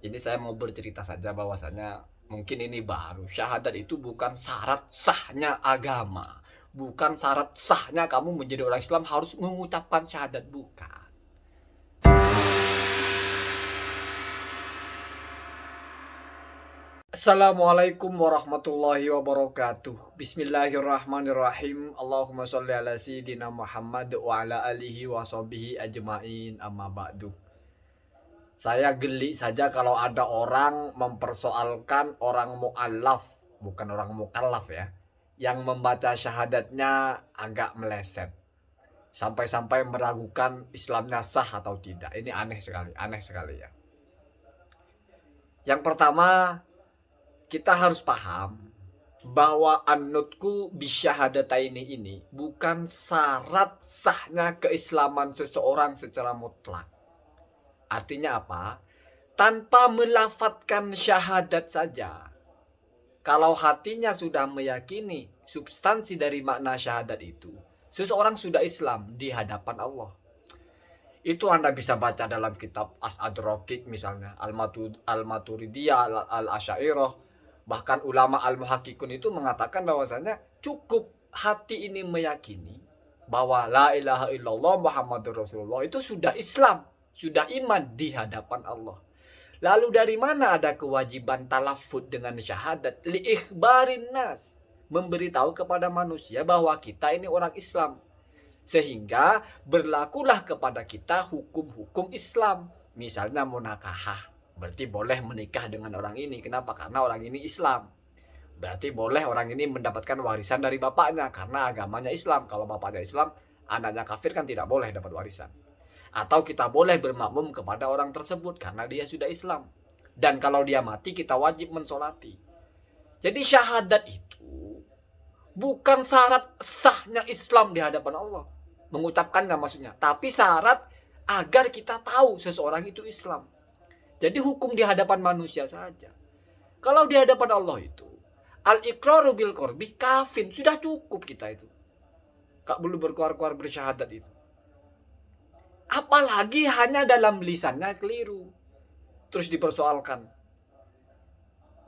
Ini saya mau bercerita saja bahwasanya mungkin ini baru. Syahadat itu bukan syarat sahnya agama. Bukan syarat sahnya kamu menjadi orang Islam harus mengucapkan syahadat, bukan. Assalamualaikum warahmatullahi wabarakatuh. Bismillahirrahmanirrahim. Allahumma sholli ala sayyidina Muhammad wa ala alihi wa sahbihi ajma'in, amma ba'du. Saya geli saja kalau ada orang mempersoalkan orang mu'allaf, bukan orang mukallaf ya, yang membaca syahadatnya agak meleset. Sampai-sampai meragukan Islamnya sah atau tidak. Ini aneh sekali ya. Yang pertama, kita harus paham bahwa an-nutqu bisyahadataini ini bukan syarat sahnya keislaman seseorang secara mutlak. Artinya apa? Tanpa melafatkan syahadat saja, kalau hatinya sudah meyakini substansi dari makna syahadat itu, seseorang sudah Islam di hadapan Allah. Itu Anda bisa baca dalam kitab As-Adrokik misalnya, Al-Maturidiyah, Al-Asyairah. Bahkan ulama Al-Muhakkikun itu mengatakan bahwasanya cukup hati ini meyakini bahwa la ilaha illallah Muhammadur Rasulullah itu sudah Islam, sudah iman di hadapan Allah. Lalu dari mana ada kewajiban talafut dengan syahadat? Liikhbarin nas, memberitahu kepada manusia bahwa kita ini orang Islam. Sehingga berlakulah kepada kita hukum-hukum Islam. Misalnya munakahah, berarti boleh menikah dengan orang ini. Kenapa? Karena orang ini Islam. Berarti boleh orang ini mendapatkan warisan dari bapaknya karena agamanya Islam. Kalau bapaknya Islam, anaknya kafir kan tidak boleh dapat warisan. Atau kita boleh bermakmum kepada orang tersebut karena dia sudah Islam. Dan kalau dia mati kita wajib mensolati. Jadi syahadat itu bukan syarat sahnya Islam di hadapan Allah. Mengucapkannya maksudnya. Tapi syarat agar kita tahu seseorang itu Islam. Jadi hukum di hadapan manusia saja. Kalau di hadapan Allah itu al-iqraru bil qorbi kafin, sudah cukup kita itu. Gak perlu berkuar-kuar bersyahadat itu. Apalagi hanya dalam lisannya keliru. Terus dipersoalkan.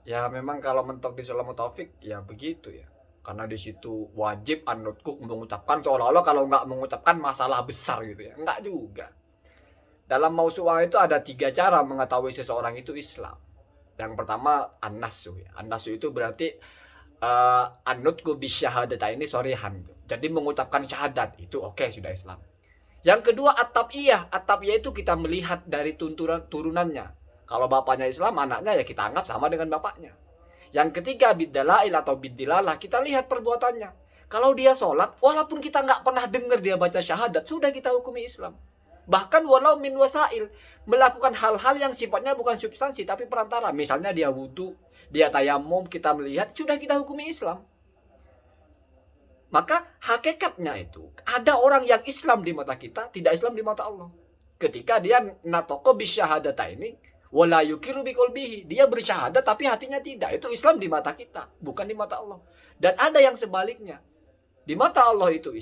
Ya memang kalau mentok di Sulamu Taufik ya begitu ya. Karena di situ wajib an-nutqu mengucapkan, seolah-olah kalau nggak mengucapkan masalah besar gitu ya. Enggak juga. Dalam mausu'ah itu ada 3 cara mengetahui seseorang itu Islam. Yang pertama an-nasu ya. An-nasu itu berarti an-nutqu bisyahadataini shorihan. Jadi mengucapkan syahadat itu oke, sudah Islam. Yang kedua at-tab'iyah. At-tab'iyah itu kita melihat dari turunannya. Kalau bapaknya Islam, anaknya ya kita anggap sama dengan bapaknya. Yang ketiga bidalail atau bidilalah, kita lihat perbuatannya. Kalau dia sholat, walaupun kita nggak pernah dengar dia baca syahadat, sudah kita hukumi Islam. Bahkan walau min wasail, melakukan hal-hal yang sifatnya bukan substansi tapi perantara. Misalnya dia wudhu, dia tayamum, kita melihat, sudah kita hukumi Islam. Maka hakikatnya itu ada orang yang Islam di mata kita, tidak Islam di mata Allah. Ketika dia natoko bisyahadata ini, wala yukiru biqalbihi, dia bersyahadat tapi hatinya tidak. Itu Islam di mata kita, bukan di mata Allah. Dan ada yang sebaliknya. Di mata Allah itu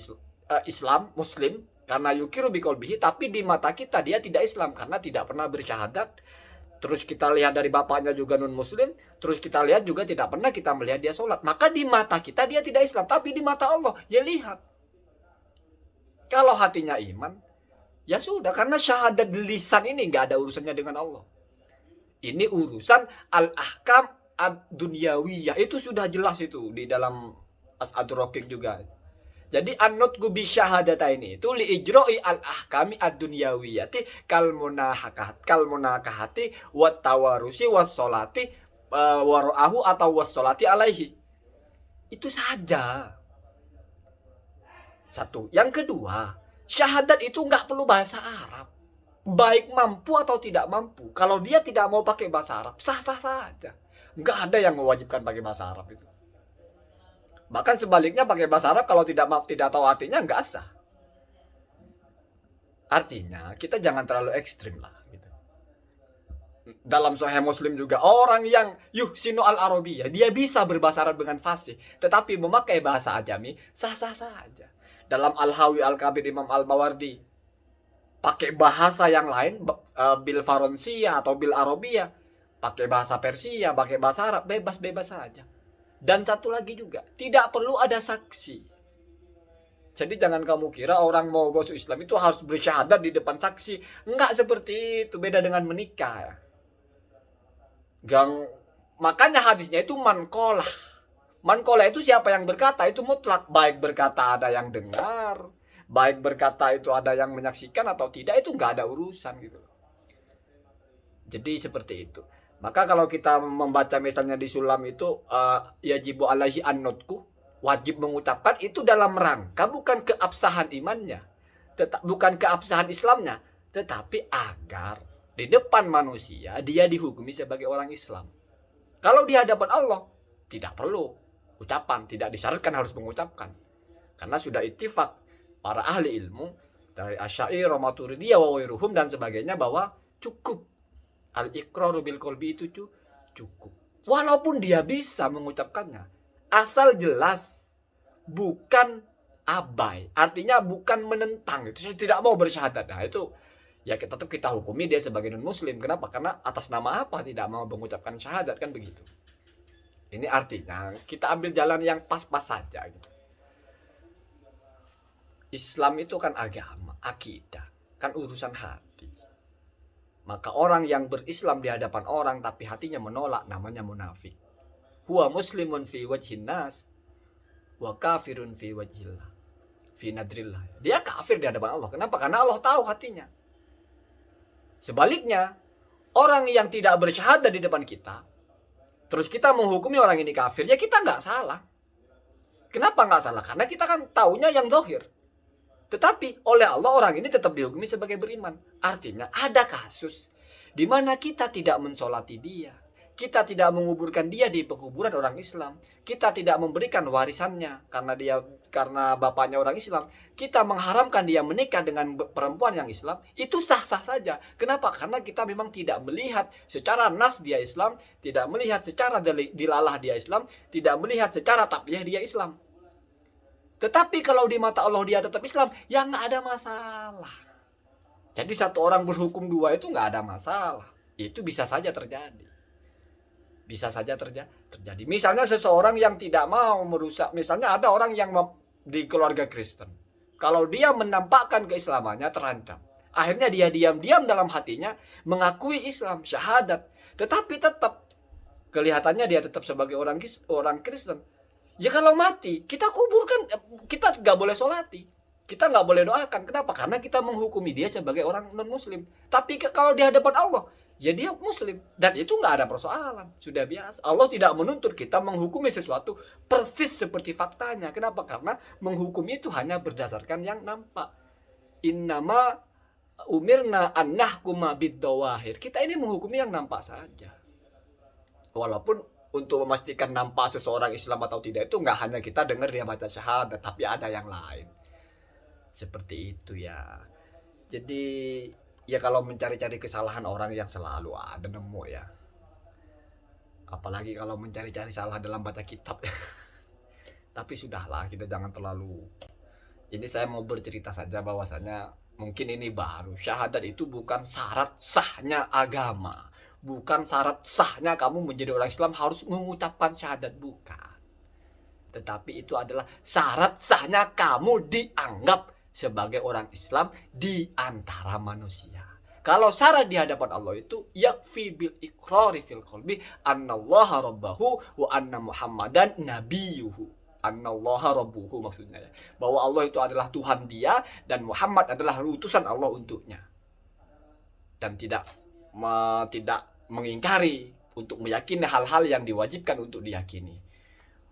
Islam, Muslim, karena yukiru biqalbihi, tapi di mata kita dia tidak Islam karena tidak pernah bersyahadat. Terus kita lihat dari bapaknya juga non muslim, terus kita lihat juga tidak pernah kita melihat dia sholat. Maka di mata kita dia tidak Islam, tapi di mata Allah ya lihat. Kalau hatinya iman, ya sudah, karena syahadat lisan ini nggak ada urusannya dengan Allah. Ini urusan al-ahkam ad-dunyawiyah, itu sudah jelas itu di dalam As-Adrokik juga. Jadi an-nutqu bisyahadataini itu li ijra'i al-ahkami ad-dunyawiyati kal munakahati wat tawarusi was salati wara'ahu atau was salati alaihi. Itu saja. Satu. Yang kedua, syahadat itu nggak perlu bahasa Arab. Baik mampu atau tidak mampu. Kalau dia tidak mau pakai bahasa Arab, sah-sah saja. Nggak ada yang mewajibkan pakai bahasa Arab itu. Bahkan sebaliknya pakai bahasa Arab kalau tidak tahu artinya nggak sah. Artinya kita jangan terlalu ekstrim lah. Gitu. Dalam Sahih Muslim juga orang yang yuhsinu al-arabiyah, dia bisa berbahasa Arab dengan fasih, tetapi memakai bahasa ajami sah-sah saja. Dalam Al-Hawi Al-Kabir Imam Al-Mawardi, pakai bahasa yang lain bil Faransiyah atau bil Arabiyah, pakai bahasa Persia, pakai bahasa Arab, bebas-bebas saja. Dan satu lagi juga, tidak perlu ada saksi. Jadi jangan kamu kira orang mau masuk Islam itu harus bersyahadat di depan saksi. Enggak seperti itu, beda dengan menikah. Makanya hadisnya itu mankolah. Mankolah itu siapa yang berkata itu mutlak. Baik berkata ada yang dengar, baik berkata itu ada yang menyaksikan atau tidak, itu enggak ada urusan gitu. Jadi seperti itu. Maka kalau kita membaca misalnya di sulam itu yajibu alaihi an-nutqu, wajib mengucapkan, itu dalam rangka bukan keabsahan imannya, bukan keabsahan Islamnya, tetapi agar di depan manusia dia dihukumi sebagai orang Islam. Kalau di hadapan Allah tidak perlu ucapan, tidak disyaratkan harus mengucapkan. Karena sudah ittifaq para ahli ilmu dari Asy'ariyah, Maturidiyah, wa wairuhum dan sebagainya bahwa cukup al-iqraru bil qalbi itu cukup. Walaupun dia bisa mengucapkannya, asal jelas bukan abai, artinya bukan menentang itu. Saya tidak mau bersyahadat. Nah, itu ya tetap kita hukumi dia sebagai non muslim. Kenapa? Karena atas nama apa tidak mau mengucapkan syahadat, kan begitu. Ini artinya kita ambil jalan yang pas-pas saja gitu. Islam itu kan agama, akidah, kan urusan hati. Maka orang yang berislam di hadapan orang tapi hatinya menolak, namanya munafik. Huwa muslimun fi wajhin nas wa kafirun fi wajhillah, fi nadrillah. Dia kafir di hadapan Allah. Kenapa? Karena Allah tahu hatinya. Sebaliknya, orang yang tidak bersyahadat di depan kita, terus kita menghukumi orang ini kafir, ya kita nggak salah. Kenapa nggak salah? Karena kita kan taunya yang zahir. Tetapi oleh Allah orang ini tetap dihukumi sebagai beriman. Artinya ada kasus di mana kita tidak mensolati dia, kita tidak menguburkan dia di pekuburan orang Islam, kita tidak memberikan warisannya karena bapaknya orang Islam, kita mengharamkan dia menikah dengan perempuan yang Islam, itu sah-sah saja. Kenapa? Karena kita memang tidak melihat secara nas dia Islam, tidak melihat secara dilalah dia Islam, tidak melihat secara tabiah dia Islam. Tetapi kalau di mata Allah dia tetap Islam, ya nggak ada masalah. Jadi satu orang berhukum dua itu nggak ada masalah. Itu bisa saja terjadi. Bisa saja terjadi. Misalnya seseorang yang tidak mau merusak, misalnya ada orang yang di keluarga Kristen. Kalau dia menampakkan keislamannya terancam. Akhirnya dia diam-diam dalam hatinya mengakui Islam, syahadat. Tetapi tetap kelihatannya dia tetap sebagai orang Kristen. Ya kalau mati, kita kuburkan, kita nggak boleh sholati, kita nggak boleh doakan. Kenapa? Karena kita menghukumi dia sebagai orang non-muslim. Tapi kalau di hadapan Allah, ya dia muslim. Dan itu nggak ada persoalan, sudah biasa. Allah tidak menuntut kita menghukumi sesuatu persis seperti faktanya. Kenapa? Karena menghukumi itu hanya berdasarkan yang nampak. Innama umirna an nahkuma bid-dawahir. Kita ini menghukumi yang nampak saja. Walaupun untuk memastikan nampak seseorang Islam atau tidak itu nggak hanya kita dengar dia baca syahadat, tapi ada yang lain. Seperti itu ya. Jadi ya kalau mencari-cari kesalahan orang yang selalu ada nemu ya. Apalagi kalau mencari-cari salah dalam baca kitab. Tapi sudahlah, kita jangan terlalu. Ini saya mau bercerita saja bahwasanya mungkin ini baru. Syahadat itu bukan syarat sahnya agama. Bukan syarat sahnya kamu menjadi orang Islam harus mengucapkan syahadat, bukan. Tetapi itu adalah syarat sahnya kamu dianggap sebagai orang Islam di antara manusia. Kalau syarat di hadapan Allah itu yakfi bil iqrari fil qalbi annallaha rabbahu wa anna muhammadan nabiyuhu. Annallaha rabbuhu maksudnya ya. Bahwa Allah itu adalah Tuhan dia dan Muhammad adalah utusan Allah untuknya. Dan tidak mengingkari untuk meyakini hal-hal yang diwajibkan untuk diyakini.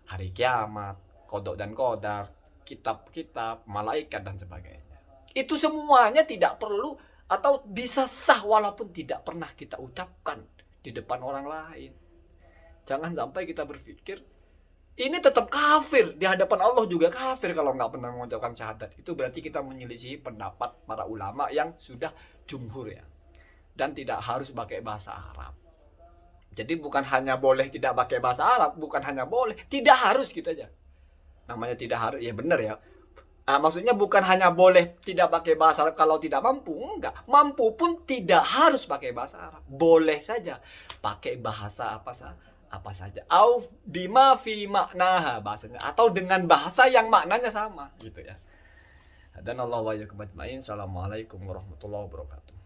Hari kiamat, qada dan qadar, kitab-kitab, malaikat dan sebagainya. Itu semuanya tidak perlu atau bisa sah walaupun tidak pernah kita ucapkan di depan orang lain. Jangan sampai kita berpikir ini tetap kafir, di hadapan Allah juga kafir kalau nggak pernah mengucapkan syahadat. Itu berarti kita menyelisihi pendapat para ulama yang sudah jumhur ya. Dan tidak harus pakai bahasa Arab. Jadi bukan hanya boleh tidak pakai bahasa Arab, bukan hanya boleh, tidak harus gitu aja. Namanya tidak harus, ya benar ya. Maksudnya bukan hanya boleh tidak pakai bahasa Arab kalau tidak mampu, enggak. Mampu pun tidak harus pakai bahasa Arab. Boleh saja pakai bahasa apa saja. Au bima fi maknaha bahasanya, atau dengan bahasa yang maknanya sama gitu ya. Dan Allah wa yakum ajmain. Assalamualaikum warahmatullahi wabarakatuh.